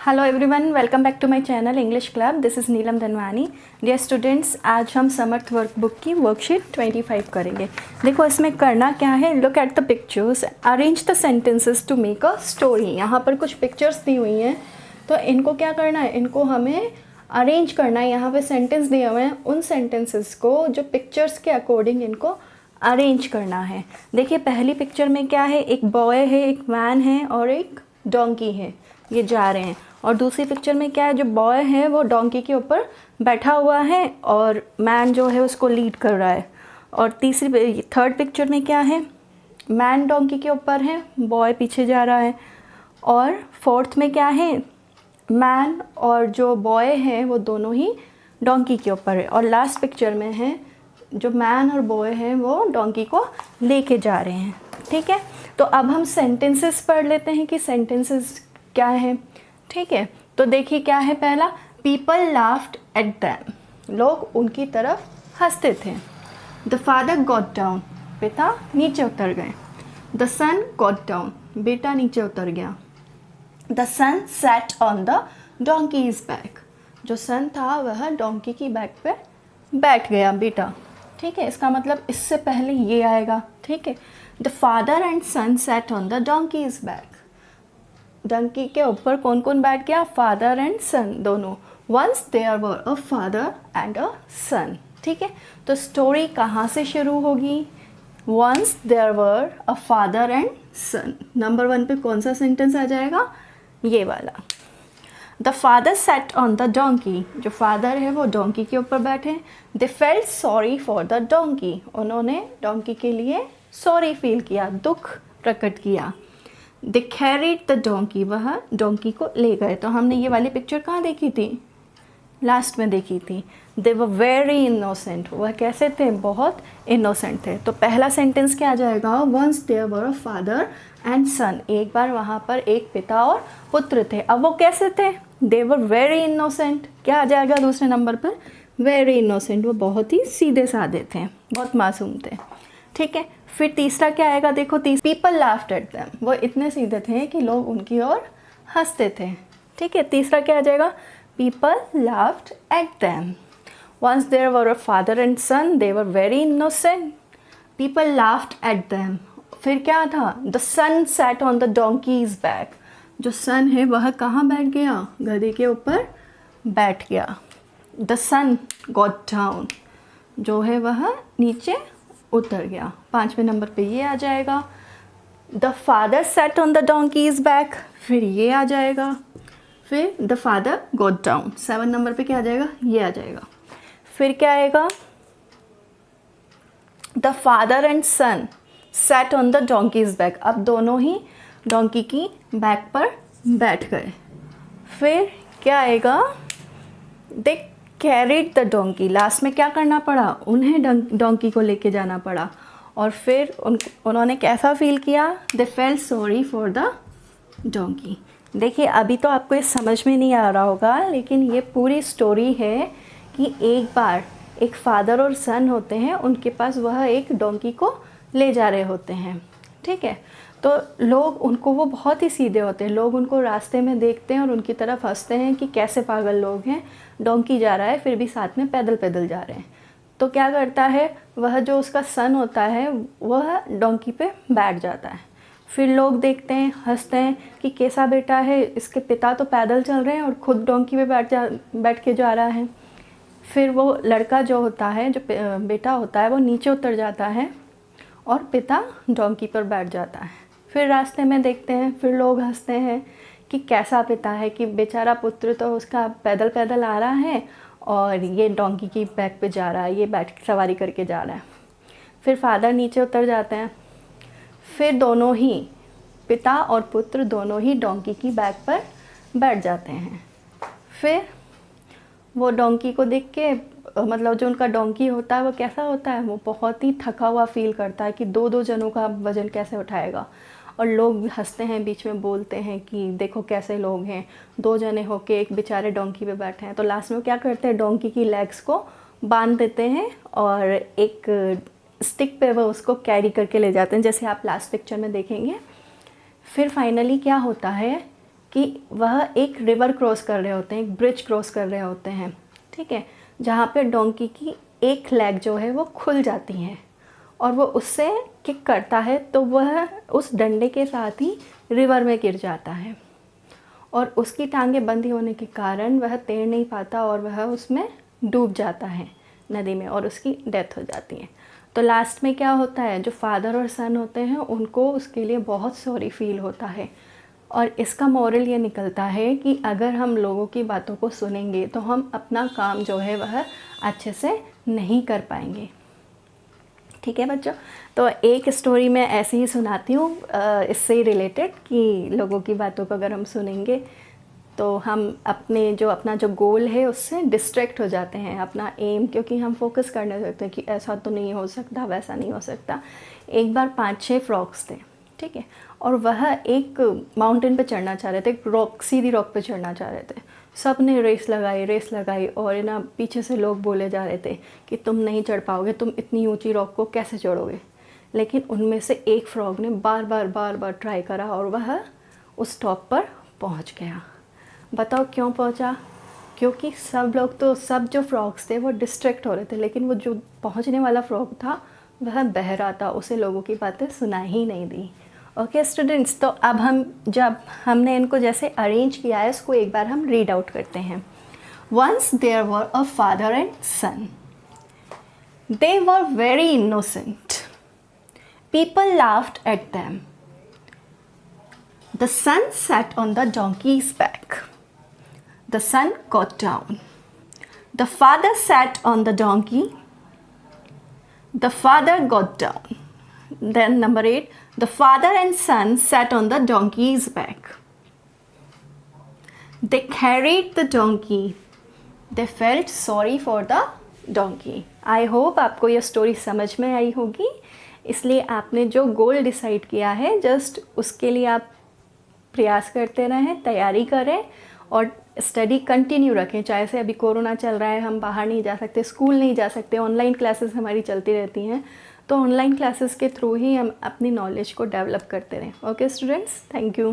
Hello everyone, welcome back to my channel English club. This is Neelam Dhanwani. Dear students, आज हम समर्थ workbook की worksheet 25 करेंगे। देखो इसमें करना क्या है, look at the pictures, arrange the sentences to make a story. यहाँ पर कुछ पिक्चर्स दी हुई हैं, तो इनको क्या करना है, इनको हमें अरेंज करना है। यहाँ पे सेंटेंस दिए हुए हैं, उन सेंटेंसेस को जो पिक्चर्स के अकॉर्डिंग इनको अरेंज करना है। देखिए पहली पिक्चर में क्या है, एक बॉय है, एक मैन है और एक डोंकी है, ये जा रहे हैं। और दूसरी पिक्चर में क्या है, जो बॉय है वो डोंकी के ऊपर बैठा हुआ है और मैन जो है उसको लीड कर रहा है। और थर्ड पिक्चर में क्या है, मैन डोंकी के ऊपर है, बॉय पीछे जा रहा है। और फोर्थ में क्या है, मैन और जो बॉय है वो दोनों ही डोंकी के ऊपर है। और लास्ट पिक्चर में है, जो मैन और बॉय है वो डोंकी को लेके जा रहे हैं। ठीक है, तो अब हम सेंटेंसेस पढ़ लेते हैं कि सेंटेंसेस क्या है। ठीक है, तो देखिए क्या है, पहला, पीपल लाफ्ड एट दैम, लोग उनकी तरफ हंसते थे। द फादर गॉट डाउन, पिता नीचे उतर गए। द सन गॉट डाउन, बेटा नीचे उतर गया। The son sat on the donkey's back, जो सन था वह डोंकी की बैक पे बैठ गया, बेटा। ठीक है, इसका मतलब इससे पहले ये आएगा। ठीक है, the father and son sat on the donkey's back, donkey के ऊपर कौन कौन बैठ गया, फादर एंड सन दोनों। Once there were a father and a son. ठीक है, तो स्टोरी कहाँ से शुरू होगी, once there were a father and son. Number 1 पे कौन सा सेंटेंस आ जाएगा, ये वाला। The father sat on the donkey, जो फादर है वो डोंकी के ऊपर बैठे। They felt sorry for the donkey, उन्होंने डोंकी के लिए सॉरी फील किया, दुख प्रकट किया। दे कैरीड द डोंकी, वह डोंकी को ले गए। तो हमने ये वाली पिक्चर कहाँ देखी थी, लास्ट में देखी थी। दे वर वेरी इनोसेंट, वह कैसे थे, बहुत इनोसेंट थे। तो पहला सेंटेंस क्या आ जाएगा, once there were a father and son, एक बार वहाँ पर एक पिता और पुत्र थे। अब वो कैसे थे, दे वर वेरी इनोसेंट। क्या आ जाएगा दूसरे नंबर पर, वेरी इनोसेंट, वो बहुत ही सीधे साधे थे, बहुत मासूम थे। ठीक है, फिर तीसरा क्या आएगा, देखो पीपल लाफ्ड एट देम, वो इतने सीधे थे कि लोग उनकी ओर हंसते थे। ठीक है, तीसरा क्या आ जाएगा, people laughed at them. Once there were a father and son, they were very innocent, people laughed at them. फिर क्या था, the son sat on the donkey's back, जो सन है वह कहाँ बैठ गया, गधे के ऊपर बैठ गया। द सन गॉट डाउन, जो है वह नीचे उतर गया। 5वें नंबर पे ये आ जाएगा। The father sat on the donkey's back, फिर ये आ जाएगा। फिर the father got down, 7 number पे क्या आ जाएगा, ये आ जाएगा। फिर क्या आएगा, the father and son sat on the donkey's back, अब दोनों ही डोंकी की बैक पर बैठ गए। फिर क्या आएगा, दे कैरिड द डोंकी, लास्ट में क्या करना पड़ा, उन्हें डोंकी को लेके जाना पड़ा। और फिर उन्होंने कैसा फील किया, दे felt sorry for the donkey. देखिए अभी तो आपको ये समझ में नहीं आ रहा होगा, लेकिन ये पूरी स्टोरी है कि एक बार एक फादर और सन होते हैं, उनके पास वह एक डोंकी को ले जा रहे होते हैं। ठीक है, तो लोग उनको, वो बहुत ही सीधे होते हैं, लोग उनको रास्ते में देखते हैं और उनकी तरफ हंसते हैं कि कैसे पागल लोग हैं, डोंकी जा रहा है फिर भी साथ में पैदल पैदल जा रहे हैं। तो क्या करता है, वह जो उसका सन होता है वह डोंकी पे बैठ जाता है। फिर लोग देखते हैं, हंसते हैं कि कैसा बेटा है, इसके पिता तो पैदल चल रहे हैं और ख़ुद डोंकी पे बैठ के जा रहा है। फिर वो लड़का जो होता है, जो बेटा होता है, वो नीचे उतर जाता है और पिता डोंकी पर बैठ जाता है। फिर रास्ते में देखते हैं, फिर लोग हंसते हैं कि कैसा पिता है, कि बेचारा पुत्र तो उसका पैदल पैदल आ रहा है और ये डोंकी की बैक पे जा रहा है, ये बैठ सवारी करके जा रहा है। फिर फादर नीचे उतर जाते हैं, फिर दोनों ही पिता और पुत्र दोनों ही डोंकी की बैक पर बैठ जाते हैं। फिर वो डोंकी को देख के, मतलब जो उनका डोंकी होता है वो कैसा होता है, वो बहुत ही थका हुआ फील करता है कि 2-2 जनों का वज़न कैसे उठाएगा। और लोग हंसते हैं, बीच में बोलते हैं कि देखो कैसे लोग हैं, 2 जने होके एक बेचारे डोंकी पे बैठे हैं। तो लास्ट में क्या करते हैं, डोंकी की लेग्स को बांध देते हैं और एक स्टिक पे वो उसको कैरी करके ले जाते हैं, जैसे आप लास्ट पिक्चर में देखेंगे। फिर फाइनली क्या होता है कि वह एक रिवर क्रॉस कर रहे होते हैं, एक ब्रिज क्रॉस कर रहे होते हैं, ठीक है, जहाँ पे डोंकी की एक लेग जो है वो खुल जाती है और वो उससे किक करता है तो वह उस डंडे के साथ ही रिवर में गिर जाता है और उसकी टांगें बंधी होने के कारण वह तैर नहीं पाता और वह उसमें डूब जाता है नदी में और उसकी डेथ हो जाती है। तो लास्ट में क्या होता है, जो फादर और सन होते हैं उनको उसके लिए बहुत सॉरी फील होता है और इसका मॉरल ये निकलता है कि अगर हम लोगों की बातों को सुनेंगे तो हम अपना काम जो है वह अच्छे से नहीं कर पाएंगे। ठीक है बच्चों, तो एक स्टोरी मैं ऐसे ही सुनाती हूँ इससे ही रिलेटेड कि लोगों की बातों को अगर हम सुनेंगे तो हम अपना जो गोल है उससे डिस्ट्रैक्ट हो जाते हैं, अपना एम, क्योंकि हम फोकस करने लगते हैं कि ऐसा तो नहीं हो सकता, वैसा नहीं हो सकता। एक बार 5-6 फ्रॉग्स थे, ठीक है, और वह एक माउंटेन पे चढ़ना चाह रहे थे, एक सीधी रॉक पे चढ़ना चाह रहे थे। सब ने रेस लगाई और ना पीछे से लोग बोले जा रहे थे कि तुम नहीं चढ़ पाओगे, तुम इतनी ऊंची रॉक को कैसे चढ़ोगे। लेकिन उनमें से एक फ्रॉग ने बार बार ट्राई करा और वह उस टॉप पर पहुंच गया। बताओ क्यों पहुंचा? क्योंकि सब जो फ्रॉग्स थे वो डिस्ट्रैक्ट हो रहे थे, लेकिन वो जो पहुंचने वाला फ्रॉग था वह बहरा था, उसे लोगों की बातें सुनाई ही नहीं दी। ओके स्टूडेंट्स, तो अब जब हमने इनको जैसे अरेंज किया है उसको एक बार हम रीड आउट करते हैं। Once there were a father and son, they were very innocent, people laughed at them. The son sat on the donkey's back. The son got down. The father sat on the donkey. The father got down. Then number 8, the father and son sat on the donkey's back. They carried the donkey. They felt sorry for the donkey. I hope आपको यह story समझ में आई होगी, इसलिए आपने जो goal decide किया है जस्ट उसके लिए आप प्रयास करते रहें, तैयारी करें और स्टडी कंटिन्यू रखें। चाहे से अभी कोरोना चल रहा है, हम बाहर नहीं जा सकते, स्कूल नहीं जा सकते, ऑनलाइन क्लासेस हमारी चलती रहती हैं, तो ऑनलाइन क्लासेस के थ्रू ही हम अपनी नॉलेज को डेवलप करते रहें। Okay students, thank you.